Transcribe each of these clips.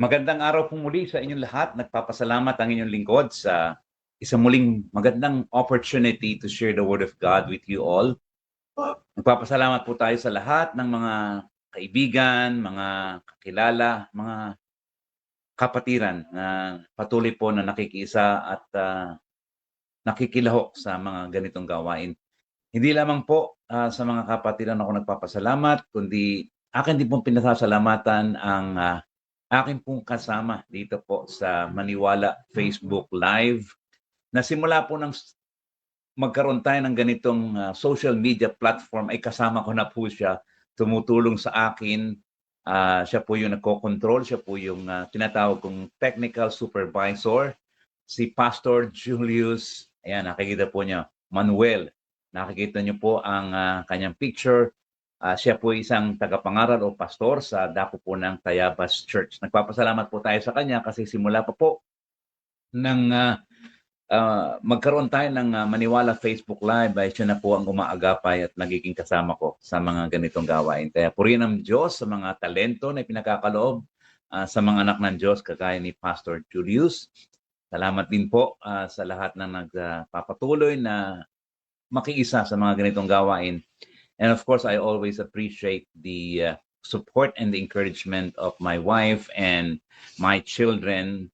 Magandang araw po muli sa inyong lahat. Nagpapasalamat ang inyong lingkod sa isang muling magandang opportunity to share the Word of God with you all. Nagpapasalamat po tayo sa lahat ng mga kaibigan, mga kakilala, mga kapatiran na patuloy po na nakikiisa at nakikilahok sa mga ganitong gawain. Hindi lamang po sa mga kapatiran ako nagpapasalamat, kundi akin din pong pinasasalamatan ang akin pong kasama dito po sa Maniwala Facebook Live. Na simula po ng magkaroon tayo ng ganitong social media platform ay kasama ko na po siya. Tumutulong sa akin. Siya po yung nagko-control. Siya po yung tinatawag kong technical supervisor. Si Pastor Julius, ayan, nakikita po niya, Manuel. Nakikita niyo po ang kanyang picture. Siya po isang tagapangaral o pastor sa dako po ng Tayabas Church. Nagpapasalamat po tayo sa kanya kasi simula pa po nang magkaroon tayo ng Maniwala Facebook Live ay siya na po ang umaagapay at nagiging kasama ko sa mga ganitong gawain. Kaya purihin ang Diyos sa mga talento na pinakakaloob sa mga anak ng Diyos kagaya ni Pastor Julius. Salamat din po sa lahat na nagpapatuloy na makiisa sa mga ganitong gawain. And of course, I always appreciate the support and the encouragement of my wife and my children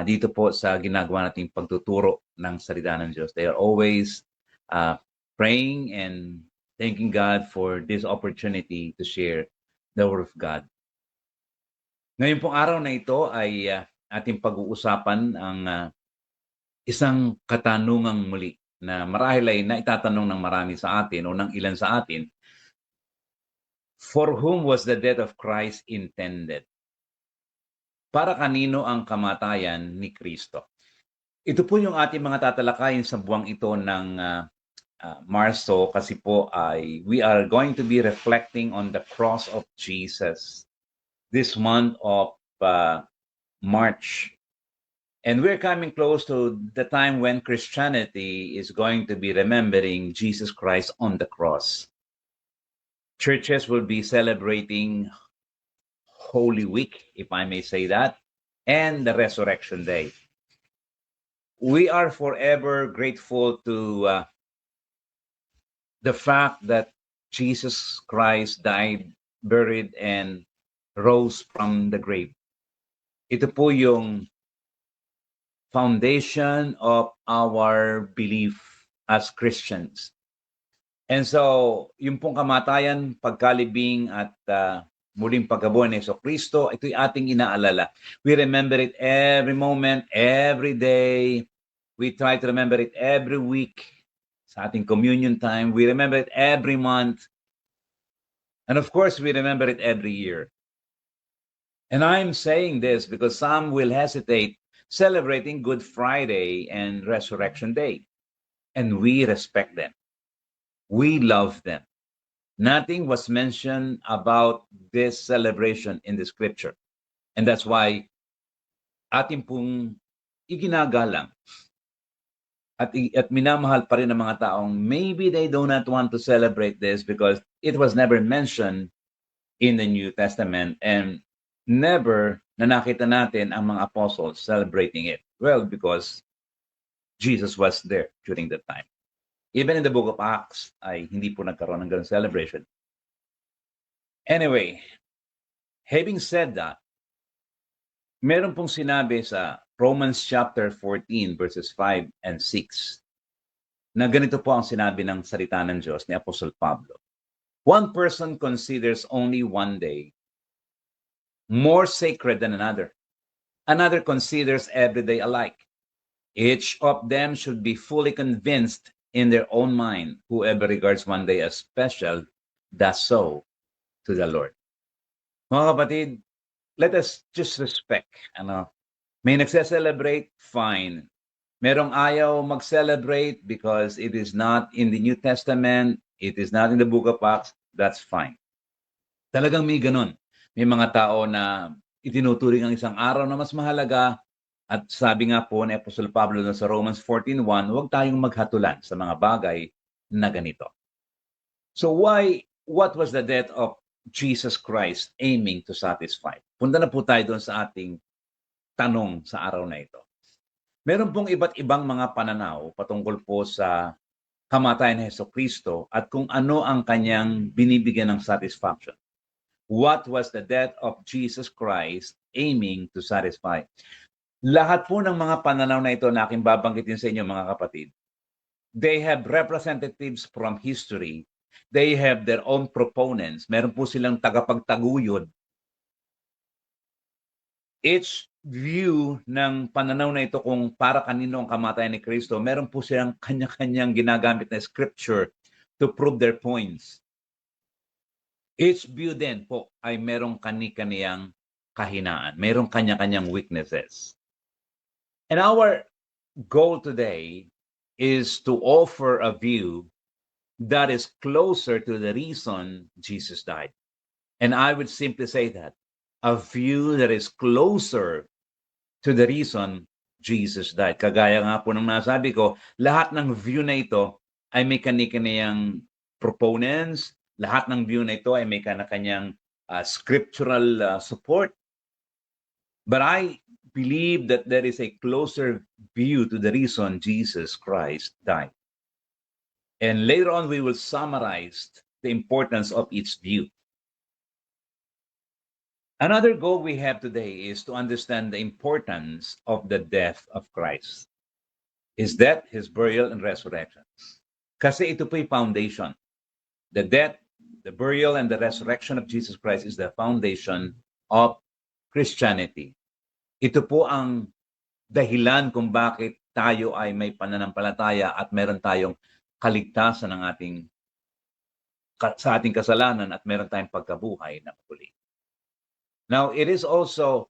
dito po sa ginagawa nating pagtuturo ng salita ng Diyos. They are always praying and thanking God for this opportunity to share the Word of God. Ngayon pong araw na ito ay ating pag-uusapan ang isang katanungang muli na marahil ay naitatanong ng marami sa atin o ng ilan sa atin, for whom was the death of Christ intended? Para kanino ang kamatayan ni Kristo? Ito po yung ating mga tatalakayin sa buwang ito ng Marso kasi po ay we are going to be reflecting on the cross of Jesus this month of March. And we're coming close to the time when Christianity is going to be remembering Jesus Christ on the cross. Churches will be celebrating Holy Week, if I may say that, and the Resurrection Day. We are forever grateful to the fact that Jesus Christ died, buried, and rose from the grave. Ito po yung foundation of our belief as Christians. And so, yung pong kamatayan, pagkalibing at muling pagkabuhay ni Jesucristo, ito'y ating inaalala. We remember it every moment, every day. We try to remember it every week sa ating communion time. We remember it every month. And of course, we remember it every year. And I'm saying this because some will hesitate celebrating Good Friday and Resurrection Day. And we respect them. We love them. Nothing was mentioned about this celebration in the scripture. And that's why ating pong iginagalang at minamahal pa rin ng mga taong maybe they do not want to celebrate this because it was never mentioned in the New Testament and never na nakita natin ang mga apostles celebrating it. Well, because Jesus was there during that time. Even in the book of Acts, ay hindi po nagkaroon ng ganung celebration. Anyway, having said that, meron pong sinabi sa Romans chapter 14 verses 5 and 6 na ganito po ang sinabi ng salita ng Diyos ni Apostle Pablo. One person considers only one day more sacred than another. Another considers every day alike. Each of them should be fully convinced in their own mind. Whoever regards one day as special does so to the Lord. Mga kapatid, let us just respect. May nagse-celebrate, fine. Merong ayaw mag-celebrate because it is not in the New Testament, it is not in the book of Acts, that's fine. Talagang may ganun. May mga tao na itinuturing ang isang araw na mas mahalaga at sabi nga po ni Apostol Pablo sa Romans 14:1, huwag tayong maghatulan sa mga bagay na ganito. So what was the death of Jesus Christ aiming to satisfy? Punta na po tayo doon sa ating tanong sa araw na ito. Meron pong iba't ibang mga pananaw patungkol po sa kamatayan ni Jesucristo at kung ano ang kanyang binibigyan ng satisfaction. What was the death of Jesus Christ aiming to satisfy? Lahat po ng mga pananaw na ito na aking babanggitin sa inyo mga kapatid, they have representatives from history. They have their own proponents. Meron po silang tagapagtaguyod. Each view ng pananaw na ito kung para kanino ang kamatayan ni Kristo, meron po silang kanya-kanyang ginagamit na scripture to prove their points. Each view din po ay merong kani-kaniyang kahinaan. Merong kanya-kanyang weaknesses. And our goal today is to offer a view that is closer to the reason Jesus died. And I would simply say that, a view that is closer to the reason Jesus died. Kagaya nga po ng nasabi ko, lahat ng view na ito ay may kani-kaniyang proponents, lahat ng view na ito ay may kanya-kanyang scriptural support. But I believe that there is a closer view to the reason Jesus Christ died. And later on, we will summarize the importance of each view. Another goal we have today is to understand the importance of the death of Christ. His death, His burial, and resurrection. Kasi ito po yung foundation. The death, the burial, and the resurrection of Jesus Christ is the foundation of Christianity. Ito po ang dahilan kung bakit tayo ay may pananampalataya at meron tayong kaligtasan ng sa ating kasalanan at meron tayong pagkabuhay na muli. Now, it is also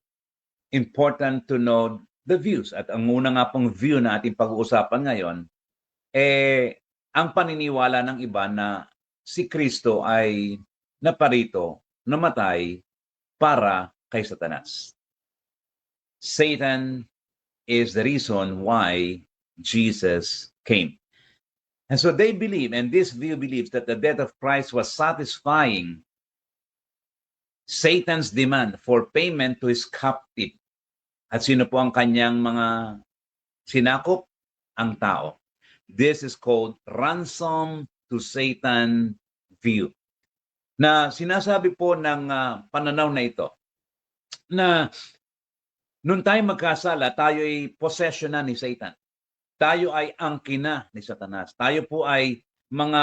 important to know the views. At ang una nga pong view na ating pag-uusapan ngayon, ang paniniwala ng iba na si Kristo ay naparito, namatay para kay Satanas. Satan is the reason why Jesus came. And so they believe, and this view believes, that the death of Christ was satisfying Satan's demand for payment to his captive. At sino po ang kanyang mga sinakop? Ang tao. This is called ransom to Satan view. Na sinasabi po ng pananaw na ito, na nung tayo magkasala, tayo ay possession na ni Satan. Tayo ay angkina ni Satanas. Tayo po ay mga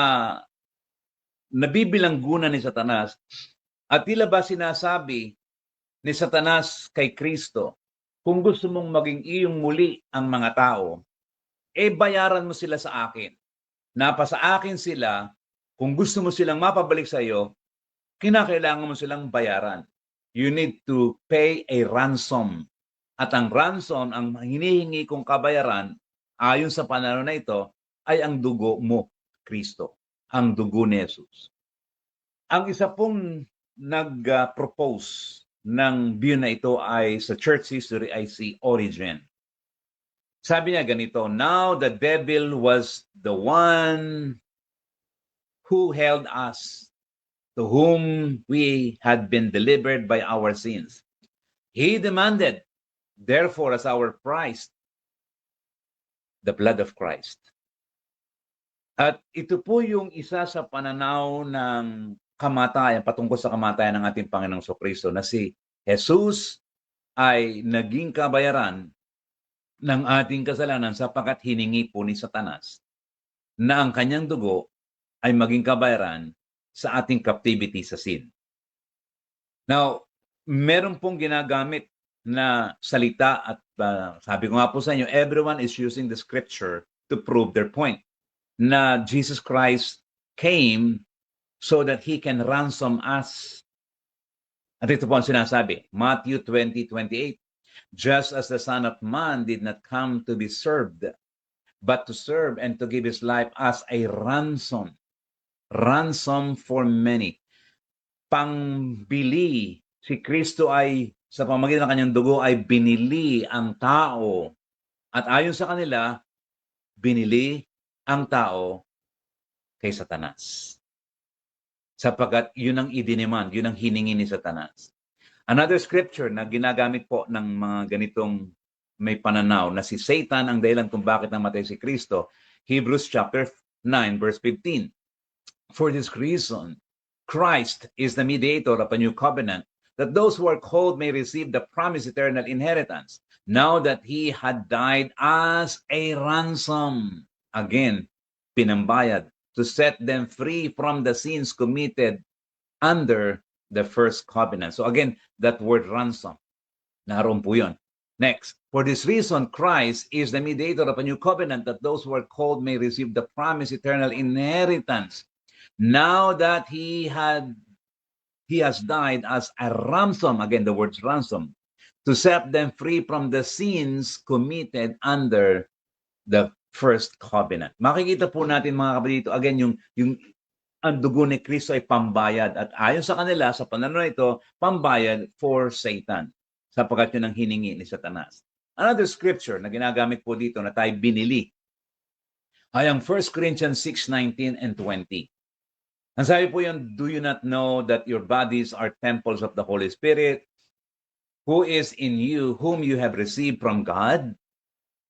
nabibilanggunan ni Satanas. At tila ba sinasabi ni Satanas kay Kristo, kung gusto mong maging iyong muli ang mga tao, bayaran mo sila sa akin. Napasa akin sila, kung gusto mo silang mapabalik sa iyo, kinakailangan mo silang bayaran. You need to pay a ransom. At ang ransom, ang hinihingi kong kabayaran, ayon sa pananaw na ito, ay ang dugo mo, Kristo. Ang dugo ni Jesus. Ang isa pong nag-propose ng view na ito ay sa church history ay si Origen. Sabi niya ganito, now the devil was the one who held us, to whom we had been delivered by our sins. He demanded, therefore, as our price, the blood of Christ. At ito po yung isa sa pananaw ng kamatayan, patungkol sa kamatayan ng ating Panginoong Jesucristo, na si Jesus ay naging kabayaran ng ating kasalanan sapagkat hiningi po ni Satanas na ang kanyang dugo ay maging kabayaran sa ating captivity sa sin. Now, meron pong ginagamit na salita at sabi ko nga po sa inyo, everyone is using the scripture to prove their point na Jesus Christ came so that He can ransom us. At ito po ang sinasabi, Matthew 20:28, just as the Son of Man did not come to be served, but to serve and to give His life as a ransom. Ransom for many. Pangbili, si Kristo ay, sa pamamagitan ng kanyang dugo, ay binili ang tao. At ayon sa kanila, binili ang tao kay Satanas. sapagkat yun ang idinemand, yun ang hiningi ni Satanas. Another scripture na ginagamit po ng mga ganitong may pananaw na si Satan ang dahilan kung bakit namatay si Kristo, Hebrews chapter 9 verse 15. For this reason, Christ is the mediator of a new covenant, that those who are called may receive the promised eternal inheritance, now that he had died as a ransom. Again, pinambayad to set them free from the sins committed under the first covenant. So again, that word ransom, naroon po yun. Next, for this reason, Christ is the mediator of a new covenant, that those who are called may receive the promised eternal inheritance, now that he has died as a ransom, again the word ransom, to set them free from the sins committed under the first covenant. Makikita po natin mga kapatid, again yung ang dugo ni Kristo ay pambayad, at ayon sa kanila sa pananaw ito, pambayad for Satan, sapagkat yun ang hiningi ni Satanas. Another scripture na ginagamit po dito na tayo binili ay ang 1 Corinthians 6:19 and 20. Ang sabi po yun, do you not know that your bodies are temples of the Holy Spirit, who is in you, whom you have received from God?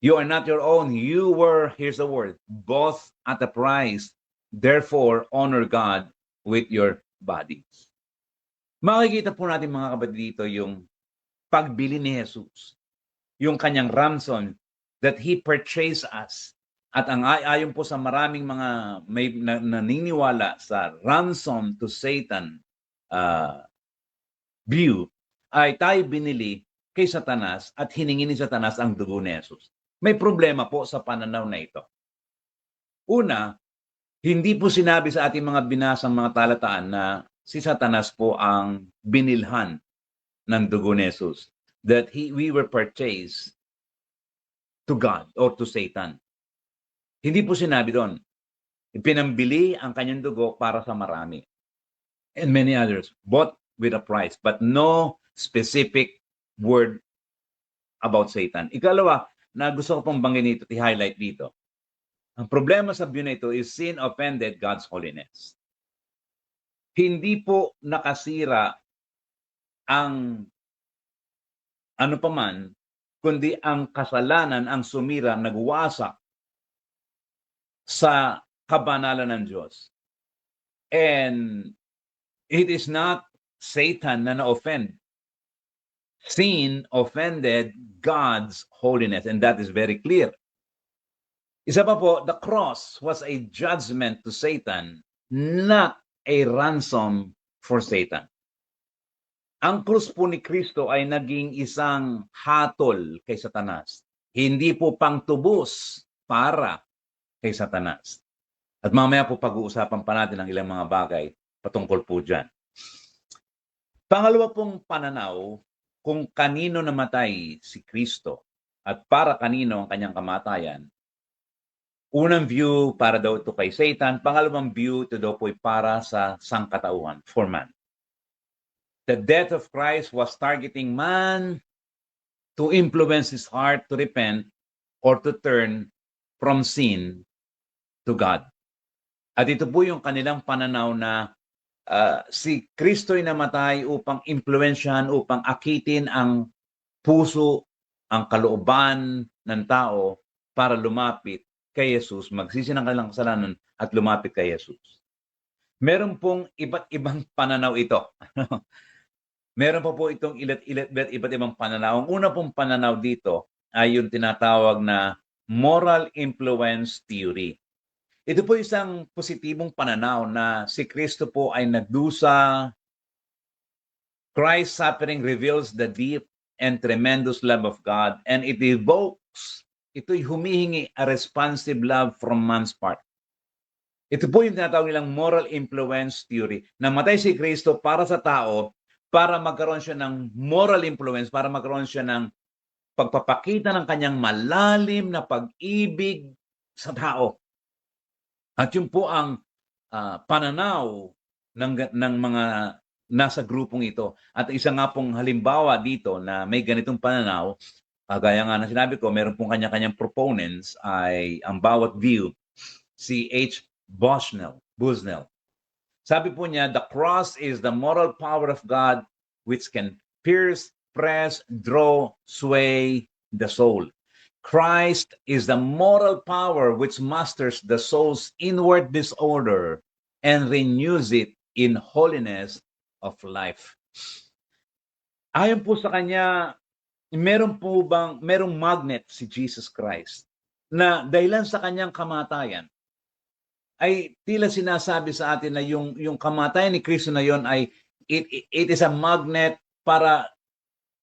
You are not your own. You were, here's the word, bought at a price. Therefore, honor God with your bodies. Makikita po natin mga kapatid dito yung pagbili ni Jesus, yung kanyang ransom, that He purchased us. At ang ayon po sa maraming mga may naniniwala sa ransom to Satan view, ay tayo binili kay Satanas at hiningi ni Satanas ang dugo ni Jesus. May problema po sa pananaw na ito. Una, hindi po sinabi sa ating mga binasang mga talataan na si Satanas po ang binilhan ng dugo ni Jesus, that we were purchased to God or to Satan. Hindi po sinabi doon. Pinambili ang kanyang dugo para sa marami. And many others, bought with a price, but no specific word about Satan. Ikalawa, na gusto ko pong banggin ito, i-highlight dito. Ang problema sa view na ito is sin offended God's holiness. Hindi po nakasira ang ano paman, kundi ang kasalanan ang sumira, nagwasak sa kabanalan ng Diyos. And it is not Satan na na-offend. Sin offended God's holiness, and that is very clear. Isa pa po, the cross was a judgment to Satan, not a ransom for Satan. Ang krus po ni Kristo ay naging isang hatol kay Satanas. Hindi po pangtubos para kay Satanas. At mamaya po pag-uusapan pa natin ang ilang mga bagay patungkol po dyan. Pangalawa pong pananaw, kung kanino namatay si Kristo at para kanino ang kanyang kamatayan. Unang view, para daw ito kay Satan. Pangalawang view, ito daw po ay para sa sangkatauhan, for man. The death of Christ was targeting man to influence his heart to repent or to turn from sin to God. At ito po yung kanilang pananaw na si Kristo'y namatay upang impluwensyahan, upang akitin ang puso, ang kalooban ng tao para lumapit kay Jesus, magsisi ng kanilang kasalanan at lumapit kay Jesus. Meron pong iba't ibang pananaw ito. Meron pa po itong iba't ibang pananaw. Ang una pong pananaw dito ay yung tinatawag na moral influence theory. Ito po isang positibong pananaw na si Kristo po ay nagdusa. Christ's suffering reveals the deep and tremendous love of God, and it evokes, ito'y humihingi a responsive love from man's part. Ito po yung tinatawag nilang moral influence theory. Namatay si Kristo para sa tao, para magkaroon siya ng moral influence, para magkaroon siya ng pagpapakita ng kanyang malalim na pag-ibig sa tao. At yun po ang pananaw ng mga nasa grupong ito. At isa nga pong halimbawa dito na may ganitong pananaw, gaya nga na sinabi ko, meron pong kanya-kanyang proponents, ay ang bawat view, si H. Bushnell. Sabi po niya, the cross is the moral power of God which can pierce, press, draw, sway the soul. Christ is the moral power which masters the soul's inward disorder and renews it in holiness of life. Ayon po sa kanya, merong magnet si Jesus Christ na dahilan sa kanyang kamatayan ay tila sinasabi sa atin na yung kamatayan ni Kristo na yon ay it is a magnet para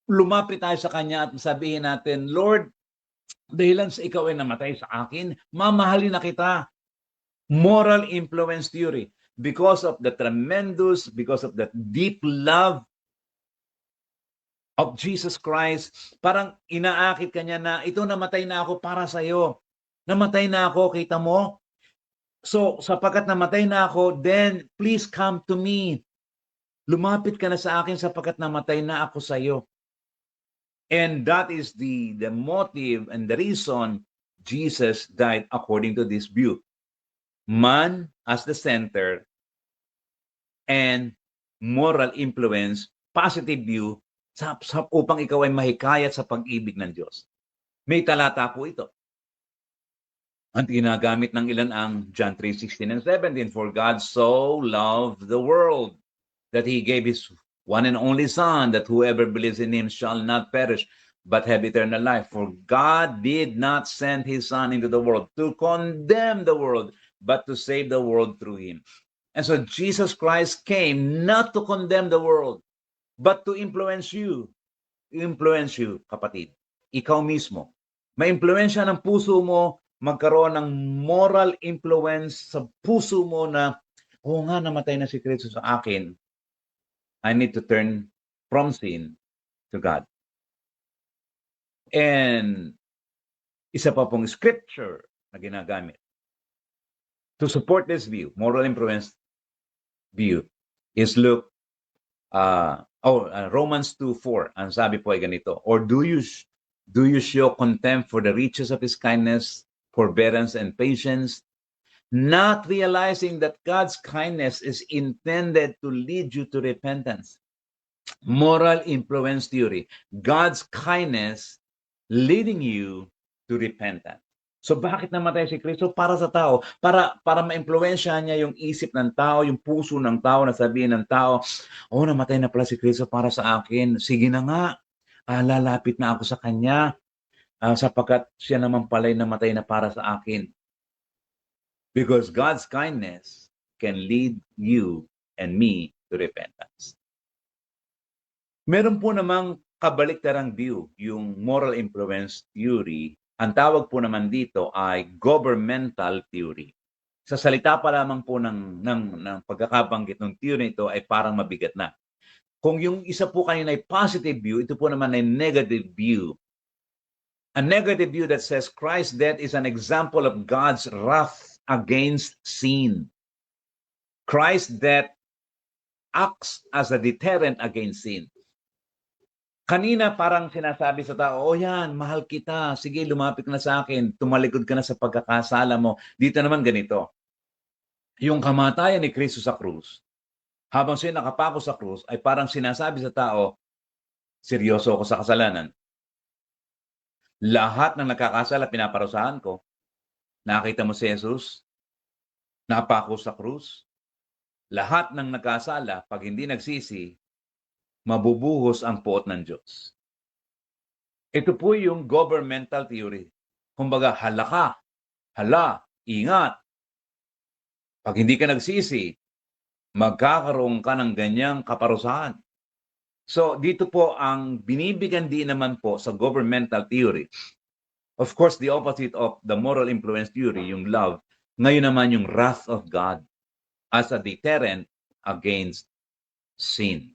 lumapit tayo sa kanya at sabihin natin, Lord, dahilan sa ikaw ay namatay sa akin, mamahalin na kita. Moral influence theory. Because of the deep love of Jesus Christ, parang inaakit kanya na ito, namatay na ako para sa iyo. Namatay na ako, kita mo? So, sapagkat namatay na ako, then please come to me. Lumapit ka na sa akin sapagkat namatay na ako sa iyo. And that is the motive and the reason Jesus died according to this view. Man as the center and moral influence, positive view, upang ikaw ay mahikayat sa pag-ibig ng Diyos. May talata po ito. Ang ginagamit ng ilan ang John 3:16 and 17. For God so loved the world that He gave His one and only Son, that whoever believes in Him shall not perish, but have eternal life. For God did not send His Son into the world to condemn the world, but to save the world through Him. And so Jesus Christ came not to condemn the world, but to influence you. Influence you, kapatid. Ikaw mismo. Ma-influensya ng puso mo, magkaroon ng moral influence sa puso mo na, oo nga, namatay na si Kristo sa akin. I need to turn from sin to God. And isa pa pong scripture na ginagamit to support this view, moral influence view, is Romans 2:4. Ang sabi po ay ganito, or do you show contempt for the riches of His kindness, forbearance, and patience, not realizing that God's kindness is intended to lead you to repentance? Moral influence theory. God's kindness leading you to repentance. So bakit namatay si Kristo? Para sa tao. Para ma-influensya niya yung isip ng tao, yung puso ng tao, na sabihin ng tao, oh, namatay na pala si Kristo para sa akin. Sige na nga, lalapit na ako sa Kanya, sapagkat siya naman pala'y namatay na para sa akin. Because God's kindness can lead you and me to repentance. Meron po namang kabaliktarang view, yung moral influence theory. Ang tawag po naman dito ay governmental theory. Sa salita pa lamang po ng pagkakabanggit ng theory ito ay parang mabigat na. Kung yung isa po kanina ay positive view, ito po naman ay negative view. A negative view that says Christ's death is an example of God's wrath against sin. Christ's death acts as a deterrent against sin. Kanina parang sinasabi sa tao, oh yan, mahal kita, sige lumapit na sa akin, tumalikod ka na sa pagkakasala mo. Dito naman ganito, yung kamatayan ni Kristo sa krus, habang siya nakapako sa krus, ay parang sinasabi sa tao, seryoso ako sa kasalanan. Lahat ng nagkakasala, pinaparusahan ko. Nakita mo si Jesus, napako sa krus. Lahat ng nagkasala, pag hindi nagsisi, mabubuhos ang puot ng Diyos. Ito po yung governmental theory. Kumbaga, hala, ingat. Pag hindi ka nagsisi, magkakaroon ka ng ganyang kaparusahan. So, dito po ang binibigyan din naman po sa governmental theory. Of course, the opposite of the moral influence theory, yung love, ngayon naman yung wrath of God as a deterrent against sin.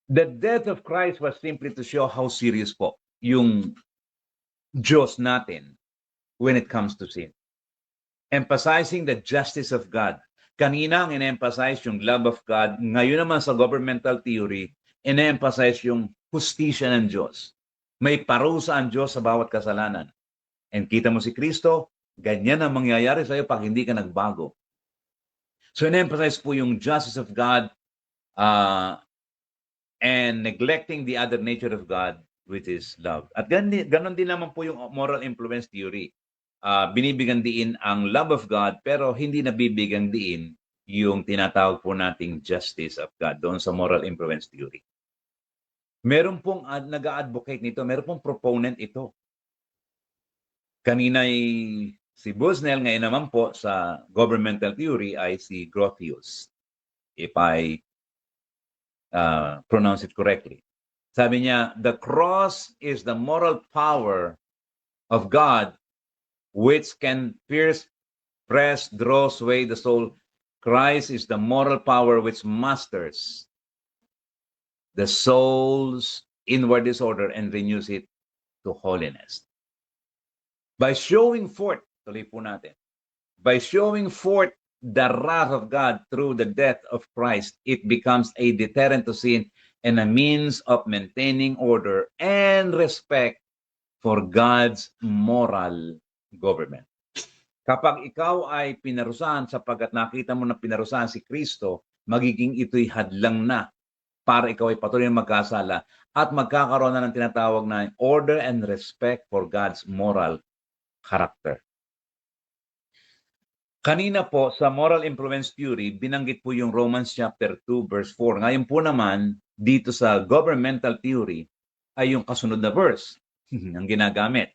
The death of Christ was simply to show how serious po yung Diyos natin when it comes to sin. Emphasizing the justice of God. Kanina ang in-emphasize yung love of God. Ngayon naman sa governmental theory, in-emphasize yung hustisya ng Diyos. May parusa ang Diyos sa bawat kasalanan. And kita mo si Kristo, ganyan ang mangyayari sa iyo pag hindi ka nagbago. So in-emphasize po yung justice of God and neglecting the other nature of God, which is love. At ganon din naman po yung moral influence theory. Binibigyan diin ang love of God, pero hindi nabibigyan diin yung tinatawag po nating justice of God doon sa moral influence theory. Meron pong nag-a-advocate nito, meron pong proponent ito. Kanina si Busnell, ngayon naman po sa governmental theory ay si Grotius, if I pronounce it correctly. Sabi niya, the cross is the moral power of God which can pierce, press, draw, sway the soul. Christ is the moral power which masters the soul's inward disorder and renews it to holiness. By showing forth, tuloy po natin, by showing forth the wrath of God through the death of Christ, it becomes a deterrent to sin and a means of maintaining order and respect for God's moral government. Kapag ikaw ay pinarusahan sapagkat nakita mo na pinarusahan si Kristo, magiging ito'y hadlang na para ikaw ay patuloy na magkasala at magkakaroon na ng tinatawag na order and respect for God's moral character. Kanina po sa moral influence theory, binanggit po yung Romans chapter 2 verse 4. Ngayon po naman, dito sa governmental theory, ay yung kasunod na verse ang ginagamit.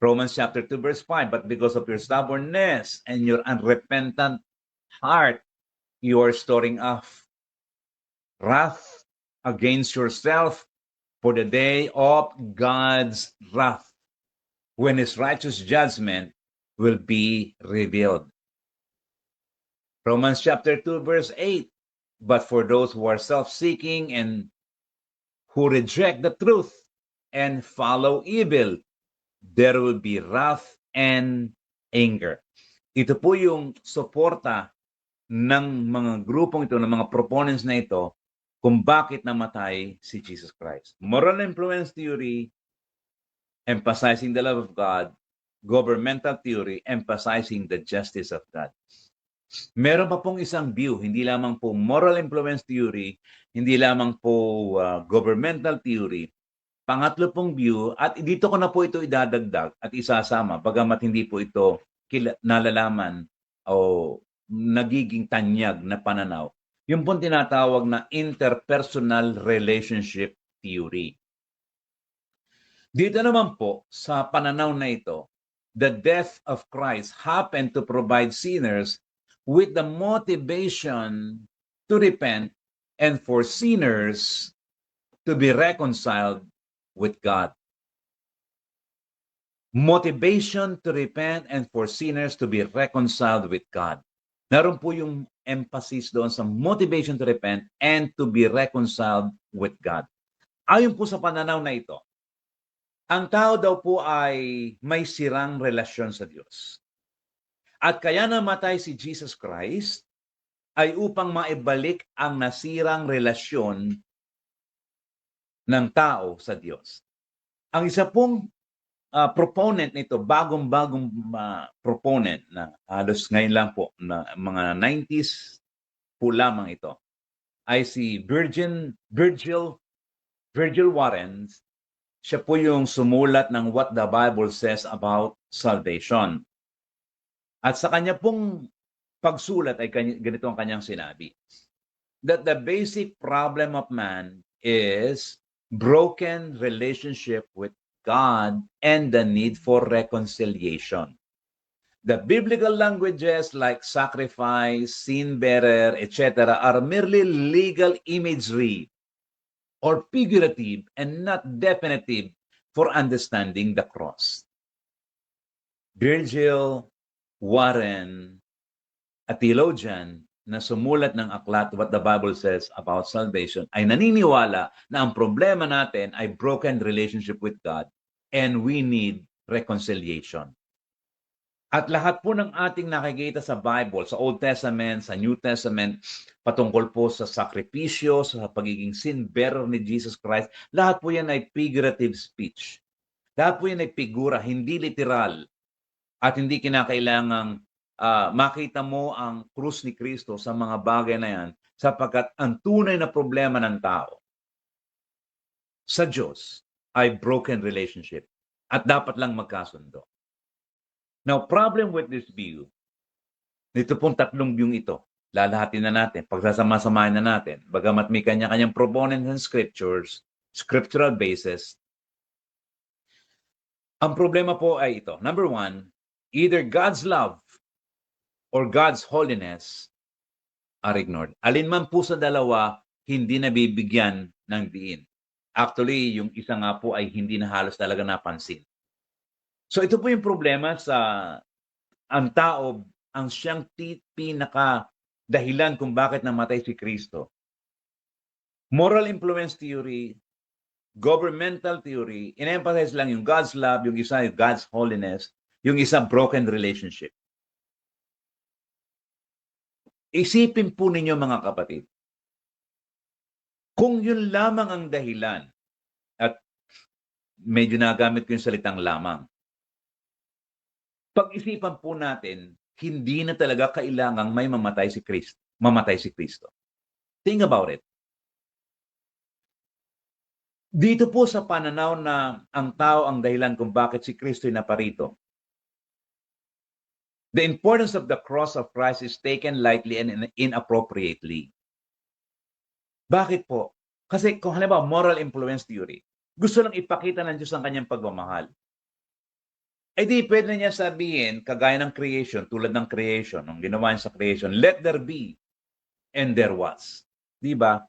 Romans chapter 2 verse 5, but because of your stubbornness and your unrepentant heart, you are storing up wrath against yourself for the day of God's wrath, when His righteous judgment will be revealed. Romans chapter 2 verse 8, but for those who are self-seeking and who reject the truth and follow evil, there will be wrath and anger. Ito po yung suporta ng mga grupong ito, ng mga proponents na ito, kung bakit namatay si Jesus Christ. Moral influence theory, emphasizing the love of God. Governmental theory, emphasizing the justice of God. Meron pa pong isang view, hindi lamang po moral influence theory, hindi lamang po governmental theory. Pangatlo pong view, at dito ko na po ito idadagdag at isasama, bagamat hindi po ito nalalaman o nagiging tanyag na pananaw. Yung pong tinatawag na interpersonal relationship theory. Dito naman po, sa pananaw na ito, the death of Christ happened to provide sinners with the motivation to repent and for sinners to be reconciled with God. Motivation to repent and for sinners to be reconciled with God. Naroon po yung emphasis doon sa motivation to repent and to be reconciled with God. Ayon po sa pananaw na ito, ang tao daw po ay may sirang relasyon sa Diyos. At kaya namatay si Jesus Christ ay upang maibalik ang nasirang relasyon ng tao sa Diyos. Ang isa pong proponent nito, bagong-bagong proponent na halos ngayon lang po, na mga 90s po lamang ito, ay si Virgil Warren. Siya po yung sumulat ng What the Bible Says About Salvation. At sa kanya pong pagsulat ay ganito ang kanyang sinabi. That the basic problem of man is broken relationship with God and the need for reconciliation. The biblical languages like sacrifice, sin bearer, etc. are merely legal imagery or figurative and not definitive for understanding the cross. Virgil Warren, a theologian na sumulat ng aklat What the Bible Says About Salvation, ay naniniwala na ang problema natin ay broken relationship with God and we need reconciliation. At lahat po ng ating nakikita sa Bible, sa Old Testament, sa New Testament, patungkol po sa sakripisyo, sa pagiging sin bearer ni Jesus Christ, lahat po yan ay figurative speech. Lahat po yan ay figura, hindi literal. At hindi kinakailangang makita mo ang krus ni Kristo sa mga bagay na yan, sapagkat ang tunay na problema ng tao sa Diyos ay broken relationship at dapat lang magkasundo. Now, problem with this view, nito pong tatlong view ito, lalahatin na natin, pagsasama-samahin na natin, bagamat may kanya-kanyang proponents and scriptures, scriptural basis. Ang problema po ay ito. Number one, either God's love or God's holiness are ignored. Alin man po sa dalawa, hindi nabibigyan ng diin. Actually, yung isa nga po ay hindi na halos talaga napansin. So ito po yung problema sa ang tao, ang siyang pinaka dahilan kung bakit namatay si Kristo. Moral influence theory, governmental theory, in-emphasize lang yung God's love, yung isa yung God's holiness, yung isa broken relationship. Isipin po ninyo mga kapatid, kung yun lamang ang dahilan, at medyo nagamit ko yung salitang lamang, pag-isipan po natin, hindi na talaga kailangang may mamatay si Kristo. Think about it. Dito po sa pananaw na ang tao ang dahilan kung bakit si Kristo ay naparito, the importance of the cross of Christ is taken lightly and inappropriately. Bakit po? Kasi kung halimbawa moral influence theory, gusto lang ipakita ng Diyos ang kanyang pagmamahal. Eh di pwede na niya sabihin, kagaya ng creation, tulad ng creation, nung ginawa niya sa creation, let there be, and there was. Di ba?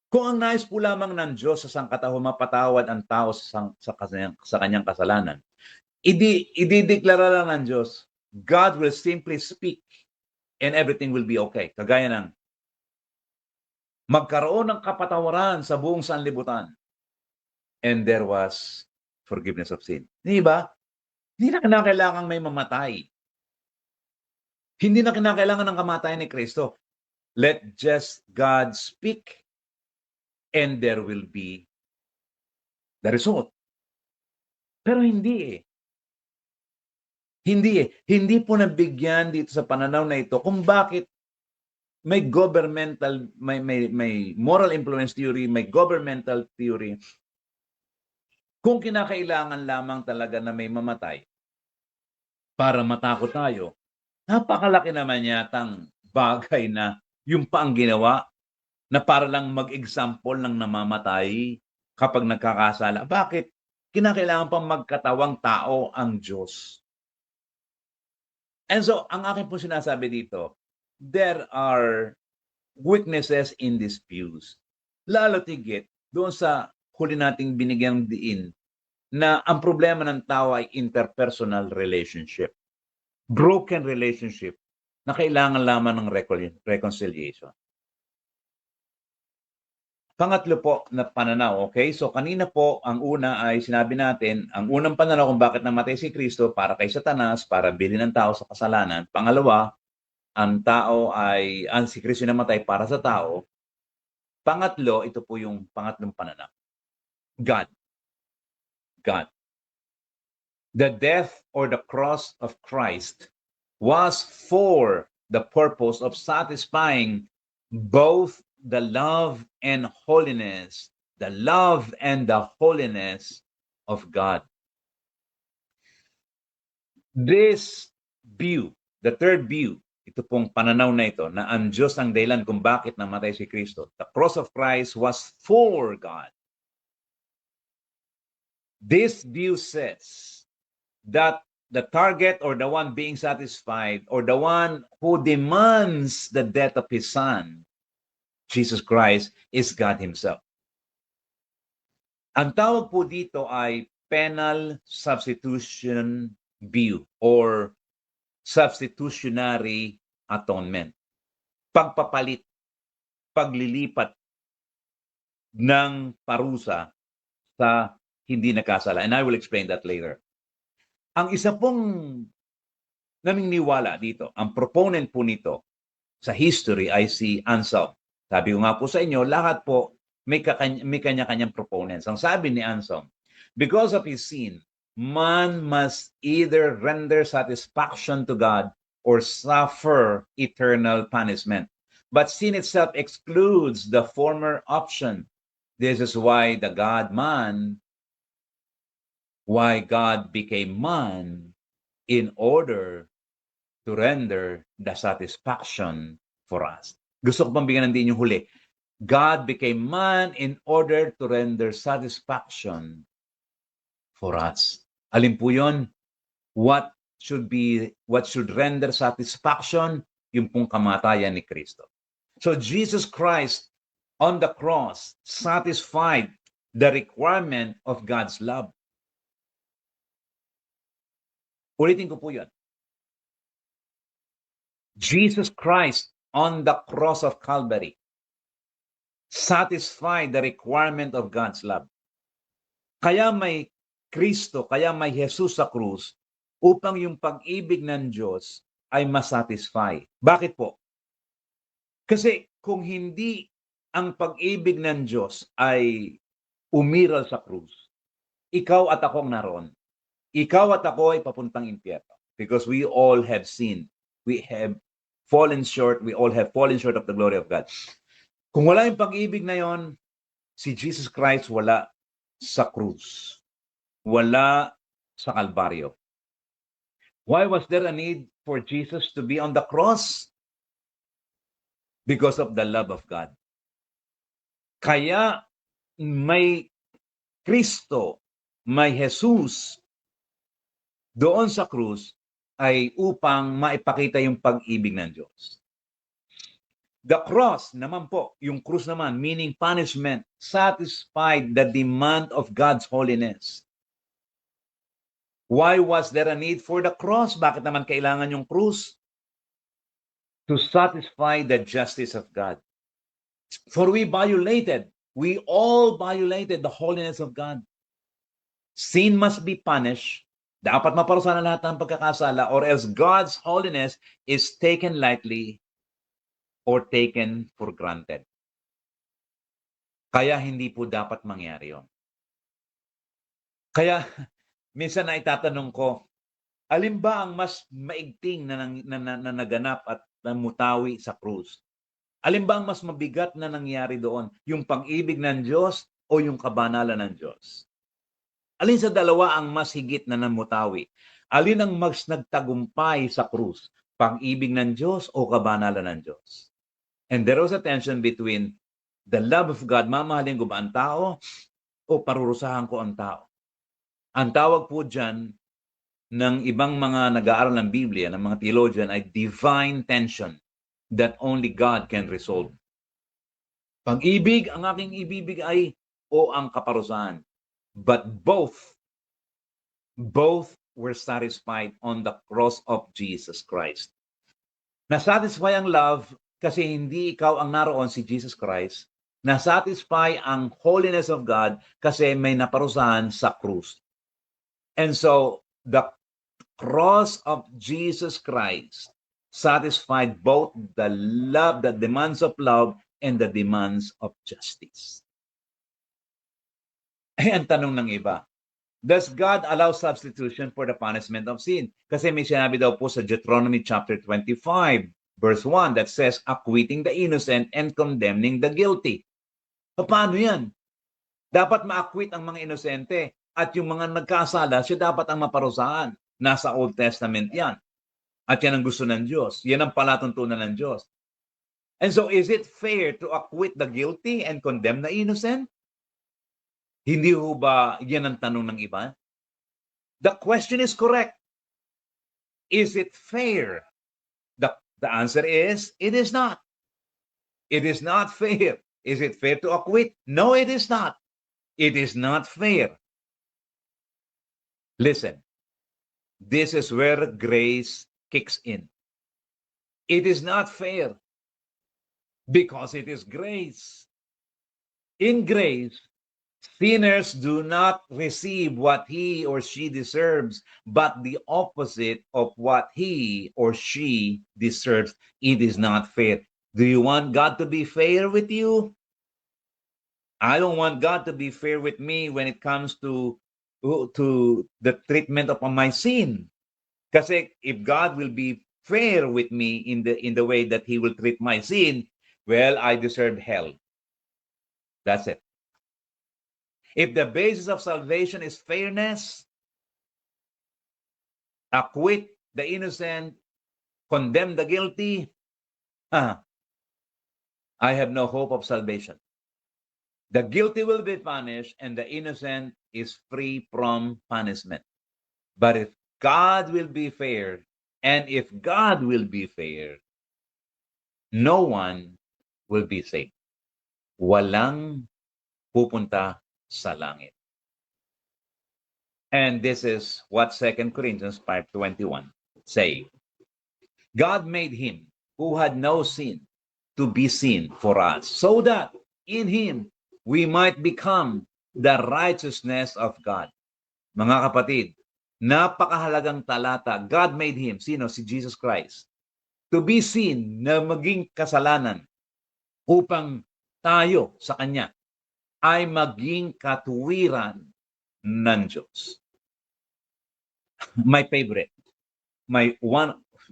Kung ang nais po lamang ng Diyos sa sangkatauhan mapatawad ang tao sa kanyang kasalanan, idideklara lang ng Diyos, God will simply speak and everything will be okay. Kagaya ng magkaroon ng kapatawaran sa buong sanlibutan and there was forgiveness of sin. Di ba? Hindi na kinakailangan may mamatay. Hindi na kinakailangan ng kamatayan ni Kristo. Let just God speak and there will be the result. Pero hindi eh. Hindi po nabigyan dito sa pananaw na ito kung bakit may governmental, may moral influence theory, may governmental theory. Kung kinakailangan lamang talaga na may mamatay para matakot tayo, napakalaki naman yatang bagay na yung pa ang ginawa na para lang mag-example ng namamatay kapag nagkakasala. Bakit? Kinakailangan pang magkatawang tao ang Diyos. And so, ang akin po sinasabi dito, there are weaknesses in these views. Lalo tigit doon sa huli nating binigyang diin na ang problema ng tao ay interpersonal relationship. Broken relationship na kailangan lamang ng reconciliation. Pangatlo po na pananaw, okay? So kanina po, ang una ay sinabi natin, ang unang pananaw kung bakit namatay si Kristo para kay Satanas, para bilhin ng tao sa kasalanan. Pangalawa, si Kristo namatay para sa tao. Pangatlo, ito po yung pangatlong pananaw. God. The death or the cross of Christ was for the purpose of satisfying both the love and holiness, of God. This view, the third view, ito pong pananaw na ito, na ang Diyos ang dahilan kung bakit namatay si Kristo. The cross of Christ was for God. This view says that the target or the one being satisfied or the one who demands the death of his Son, Jesus Christ, is God Himself. Ang tawag po dito ay penal substitution view or substitutionary atonement. Pagpapalit, paglilipat ng parusa sa hindi nakasala. And I will explain that later. Ang isa pong naniniwala dito, ang proponent po nito sa history ay si Anselm. Sabi ko nga po sa inyo, lahat po may kanya-kanyang proponents. Ang sabi ni Anselm, because of his sin, man must either render satisfaction to God or suffer eternal punishment. But sin itself excludes the former option. This is why God became man in order to render the satisfaction for us. Gusto ko pang bigyan ng din yung huli. God became man in order to render satisfaction for us. Alin po yun? What should render satisfaction? Yung pong kamatayan ni Kristo. So Jesus Christ on the cross satisfied the requirement of God's love. Ulitin ko po yun. Jesus Christ on the cross of Calvary satisfied the requirement of God's love. Kaya may Kristo, kaya may Jesus sa krus upang yung pag-ibig ng Diyos ay masatisfy. Bakit po? Kasi kung hindi ang pag-ibig ng Diyos ay umiral sa krus, ikaw at ako ang naroon. Ikaw at ako ay papuntang impyerno. Because we all have sinned. We have fallen short. We all have fallen short of the glory of God. Kung wala yung pag-ibig na yon, si Jesus Christ wala sa krus. Wala sa Kalbaryo. Why was there a need for Jesus to be on the cross? Because of the love of God. Kaya may Kristo, may Jesus doon sa krus ay upang maipakita yung pag-ibig ng Diyos. The cross naman po, yung krus naman, meaning punishment, satisfied the demand of God's holiness. Why was there a need for the cross? Bakit naman kailangan yung krus? To satisfy the justice of God. For we all violated the holiness of God. Sin must be punished. Dapat maparusahan na lahat ng pagkakasala or else God's holiness is taken lightly or taken for granted. Kaya hindi po dapat mangyari yun. Kaya minsan na itatanong ko, alin ba ang mas maigting na naganap at namutawi sa krus? Alin ba ang mas mabigat na nangyari doon? Yung pag-ibig ng Diyos o yung kabanalan ng Diyos? Alin sa dalawa ang mas higit na namutawi? Alin ang mas nagtagumpay sa krus? Pag-ibig ng Diyos o kabanalan ng Diyos? And there was a tension between the love of God, mamahalin ko ba ang tao o parurusahan ko ang tao? Ang tawag po dyan ng ibang mga nag-aaral ng Biblia, ng mga theologian, ay divine tension that only God can resolve. Pag-ibig, ang aking ibibig ay o ang kaparusahan. But both were satisfied on the cross of Jesus Christ. Nasatisfy ang love kasi hindi ikaw ang naroon, si Jesus Christ. Nasatisfy ang holiness of God kasi may naparusahan sa krus. And so, the cross of Jesus Christ satisfied both the love, the demands of love, and the demands of justice. Ay, ang tanong ng iba, does God allow substitution for the punishment of sin? Kasi may sinabi daw po sa Deuteronomy chapter 25, verse 1, that says, acquitting the innocent and condemning the guilty. Paano yan? Dapat ma-acquit ang mga inosente at yung mga nagkasala, siya dapat ang maparusahan. Nasa Old Testament yan. At yan ang gusto ng Diyos. Yan ang palatuntunan ng Diyos. And so, is it fair to acquit the guilty and condemn the innocent? Hindi ho ba yan ang tanong ng iba? The question is correct. Is it fair? The answer is, it is not. It is not fair. Is it fair to acquit? No, it is not. It is not fair. Listen, this is where grace kicks in. It is not fair because it is grace. In grace, sinners do not receive what he or she deserves, but the opposite of what he or she deserves. It is not fair. Do you want God to be fair with you? I don't want God to be fair with me when it comes to the treatment of my sin. Kasi if God will be fair with me in the way that he will treat my sin, well, I deserve hell. That's it. If the basis of salvation is fairness, acquit the innocent, condemn the guilty, I have no hope of salvation. The guilty will be punished and the innocent is free from punishment. But if God will be fair, and if God will be fair, no one will be saved. Walang pupunta sa langit. And this is what 2 Corinthians 5:21 say. God made him who had no sin to be sin for us, so that in him we might become the righteousness of God. Mga kapatid, napakahalagang talata. God made him, sino? Si Jesus Christ. To be sin, na maging kasalanan upang tayo sa Kanya ay maging katuwiran ng Diyos. My favorite.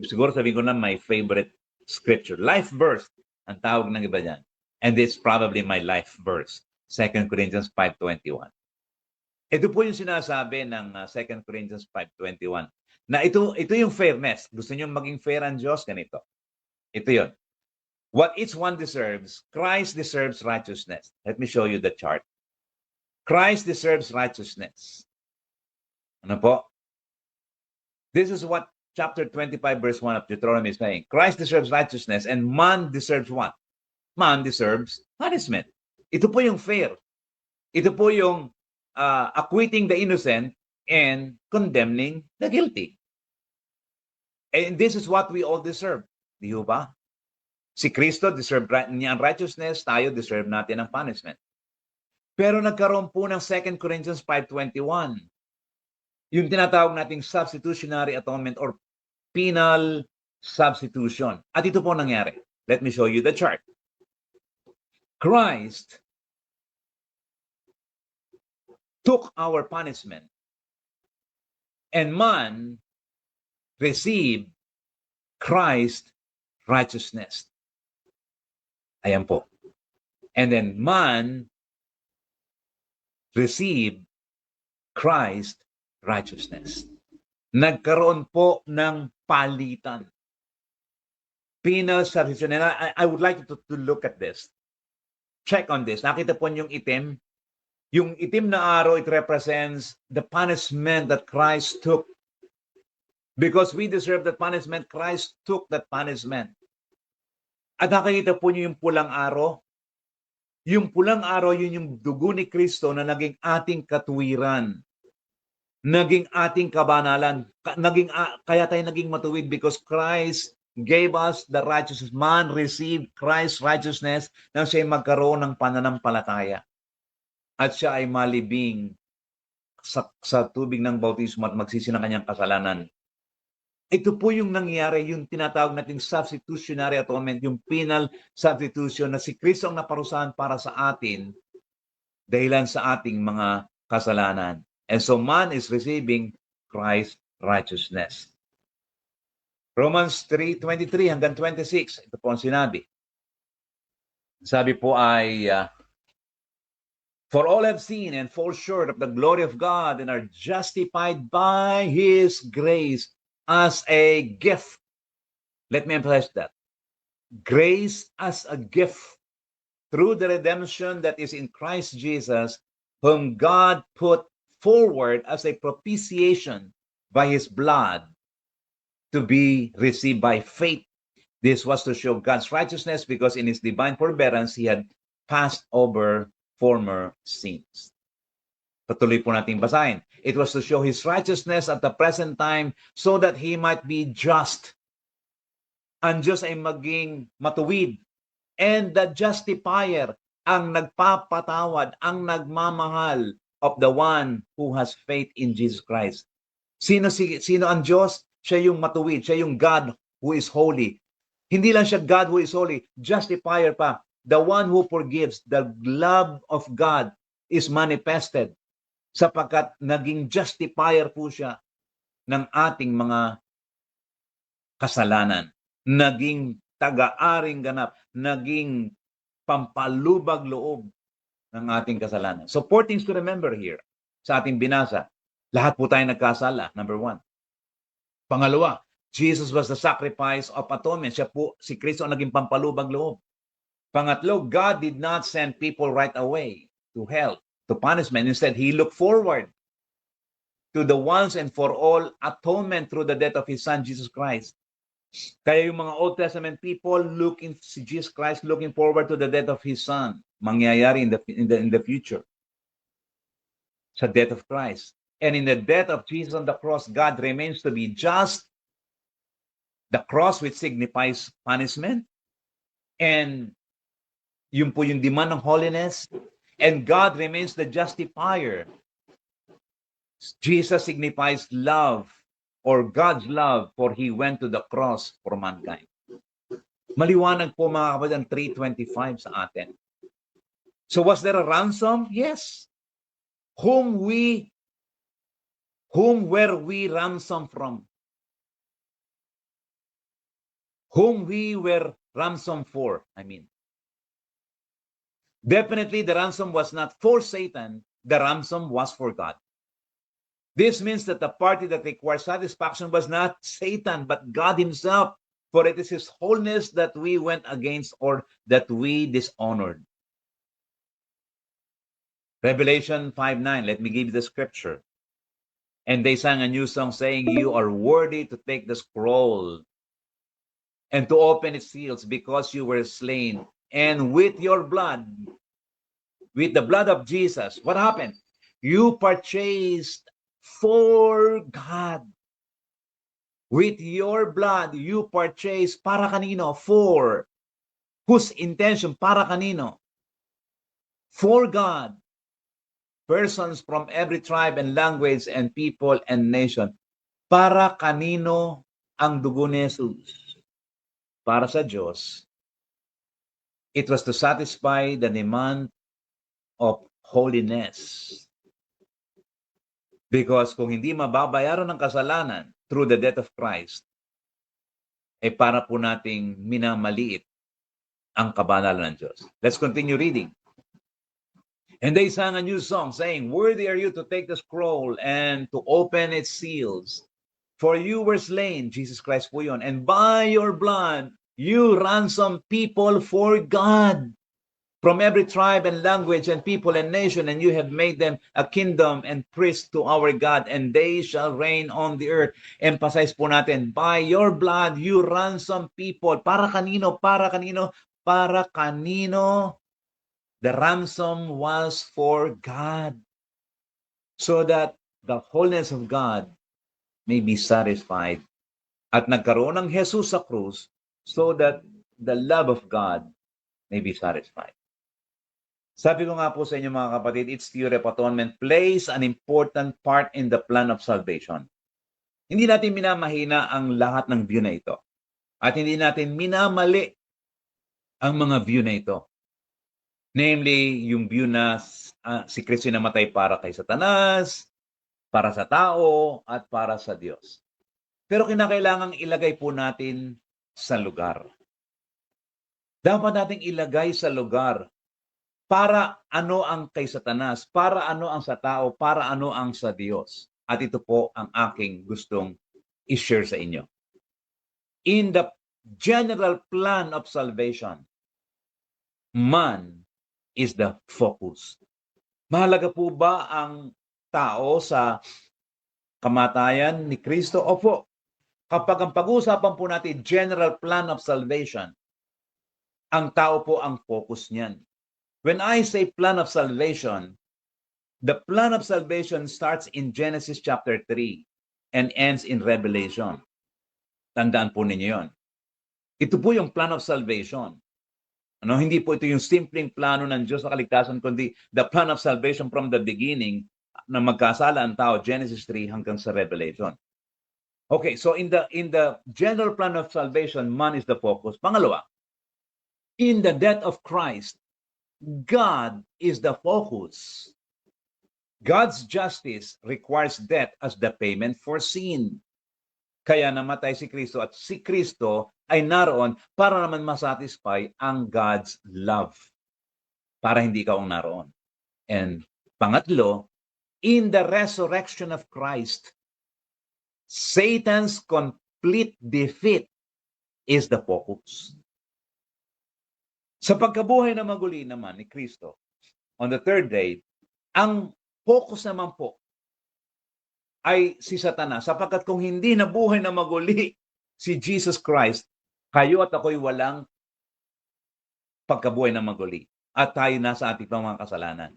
Siguro sabihin ko na my favorite scripture. Life verse, ang tawag ng iba dyan. And this is probably my life verse. 2 Corinthians 5:21. Ito po yung sinasabi ng 2 Corinthians 5:21. Na ito yung fairness. Gusto niyo maging fair ang Diyos? Ganito. Ito yun. What each one deserves, Christ deserves righteousness. Let me show you the chart. Christ deserves righteousness. Ano po? This is what chapter 25 verse 1 of Deuteronomy is saying. Christ deserves righteousness and man deserves what? Man deserves punishment. Ito po yung fair. Ito po yung acquitting the innocent and condemning the guilty. And this is what we all deserve. Di ba? Si Kristo deserve niya ang righteousness, tayo deserve natin ang punishment. Pero nagkaroon po ng 2 Corinthians 5:21. Yung tinatawag nating substitutionary atonement or penal substitution. At ito po nangyari. Let me show you the chart. Christ took our punishment and man received Christ's righteousness. Ayan po. And then man received Christ's righteousness. Nagkaroon po ng palitan. Penal substitution. And I would like to look at this. Check on this. Nakita po yung itim. Yung itim na araw, it represents the punishment that Christ took. Because we deserve that punishment, Christ took that punishment. At nakikita po niyo yung pulang araw. Yung pulang araw, yun yung dugo ni Kristo na naging ating katuwiran. Naging ating kabanalan. Kaya tayo naging matuwid because Christ gave us the righteousness. Man received Christ's righteousness nang siya ay magkaroon ng pananampalataya. At siya ay malibing sa tubig ng bautismo at magsisi ng kanyang kasalanan. Ito po yung nangyari, yung tinatawag nating substitutionary atonement, yung penal substitution na si Kristo ang naparusahan para sa atin dahilan sa ating mga kasalanan. And so man is receiving Christ's righteousness. Romans 3:23 hanggang 26, ito po ang sinabi. Sabi po ay, for all have seen and fall short of the glory of God and are justified by His grace as a gift. Let me emphasize that. Grace as a gift through the redemption that is in Christ Jesus, whom God put forward as a propitiation by His blood to be received by faith. This was to show God's righteousness because in His divine forbearance, He had passed over former sins. Patuloy po natin basahin. It was to show His righteousness at the present time so that He might be just. Ang Diyos ay maging matuwid. And the justifier, ang nagpapatawad, ang nagmamahal of the one who has faith in Jesus Christ. Sino ang Diyos? Siya yung matuwid. Siya yung God who is holy. Hindi lang siya God who is holy. Justifier pa. The one who forgives. The love of God is manifested sapagkat naging justifier po siya ng ating mga kasalanan, naging taga-aring ganap, naging pampalubag loob ng ating kasalanan. So, 4 things to remember here sa ating binasa. Lahat po tayo nagkasala, number 1. Pangalawa, Jesus was the sacrifice of atonement. Siya po, si Kristo ang naging pampalubag loob. Pangatlo, God did not send people right away to hell, to punishment. Instead, He looked forward to the once and for all atonement through the death of His Son, Jesus Christ. Kaya yung mga Old Testament people looking si Jesus Christ, looking forward to the death of His Son, mangyayari in the future sa death of Christ. And in the death of Jesus on the cross, God remains to be just. The cross which signifies punishment, and yun po yung demand ng holiness, and God remains the justifier. Jesus signifies love, or God's love, for He went to the cross for mankind. Maliwanag po mga kapatid ang 3:25 sa atin. So was there a ransom? Yes. Whom were we ransomed from? Whom we were ransomed for, I mean. Definitely the ransom was not for Satan, the ransom was for God. This means that the party that requires satisfaction was not Satan, but God Himself, for it is His wholeness that we went against or that we dishonored. Revelation 5:9, let me give you the scripture. And they sang a new song saying, "You are worthy to take the scroll and to open its seals, because you were slain. And with your blood, with the blood of Jesus," what happened? You purchased for God. With your blood, you purchased para kanino? For. Whose intention? Para kanino? For God. Persons from every tribe and language and people and nation. Para kanino ang dugo ni Jesus? Para sa Diyos. It was to satisfy the demand of holiness. Because kung hindi mababayaran ng kasalanan through the death of Christ, para po nating minamaliit ang kabanalan ng Diyos. Let's continue reading. And they sang a new song saying, "Worthy are you to take the scroll and to open its seals. For you were slain," Jesus Christ po yun, "and by your blood, you ransomed people for God from every tribe and language and people and nation, and you have made them a kingdom and priests to our God, and they shall reign on the earth." Emphasize po natin, by your blood, you ransomed people. Para kanino? Para kanino? Para kanino? The ransom was for God, so that the wholeness of God may be satisfied. At nagkaroon ng Jesus sa krus, so that the love of God may be satisfied. Sabi ko nga po sa inyo mga kapatid, its theory of atonement plays an important part in the plan of salvation. Hindi natin minamahina ang lahat ng view na ito. At hindi natin minamali ang mga view na ito. Namely, yung view na si Kristo namatay para kay Satanas, para sa tao, at para sa Diyos. Pero kinakailangang ilagay po natin sa lugar. Dapat nating ilagay sa lugar para ano ang kay Satanas, para ano ang sa tao, para ano ang sa Diyos. At ito po ang aking gustong i-share sa inyo. In the general plan of salvation, man is the focus. Mahalaga po ba ang tao sa kamatayan ni Kristo? Opo. Kapag ang pag-uusapan po natin general plan of salvation, ang tao po ang focus niyan. When I say plan of salvation, the plan of salvation starts in Genesis chapter 3 and ends in Revelation. Tandaan po ninyo yon. Ito po yung plan of salvation. Hindi po ito yung simpleng plano ng Diyos sa kaligtasan, kundi the plan of salvation from the beginning na magkasala ang tao, Genesis 3 hanggang sa Revelation. Okay, so in the general plan of salvation, man is the focus. Pangalawa, in the death of Christ, God is the focus. God's justice requires death as the payment for sin. Kaya namatay si Kristo at si Kristo ay naroon para naman masatisfy ang God's love. Para hindi ka ang naroon. And pangatlo, in the resurrection of Christ, Satan's complete defeat is the focus. Sa pagkabuhay na maguli naman ni Kristo, on the third day, ang focus naman po ay si Satanas. Sapagkat kung hindi nabuhay na maguli si Jesus Christ, kayo at ako'y walang pagkabuhay na maguli. At tayo nasa ating pang mga kasalanan.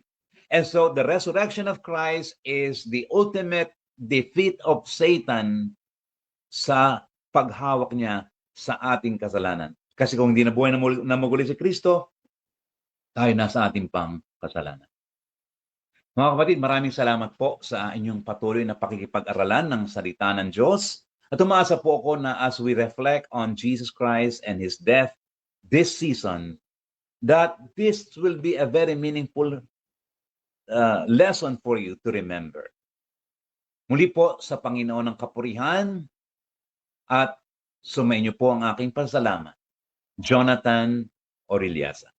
And so, the resurrection of Christ is the ultimate defeat of Satan sa paghawak niya sa ating kasalanan. Kasi kung hindi nabuhay na maguli si Kristo, tayo nasa ating pang kasalanan. Mga kapatid, maraming salamat po sa inyong patuloy na pakikipag-aralan ng salita ng Diyos. At umaasa po ako na as we reflect on Jesus Christ and His death this season, that this will be a very meaningful lesson for you to remember. Muli po sa Panginoon ng Kapurihan at sumainyo po ang aking pasalamat. Jonathan Oriliasa.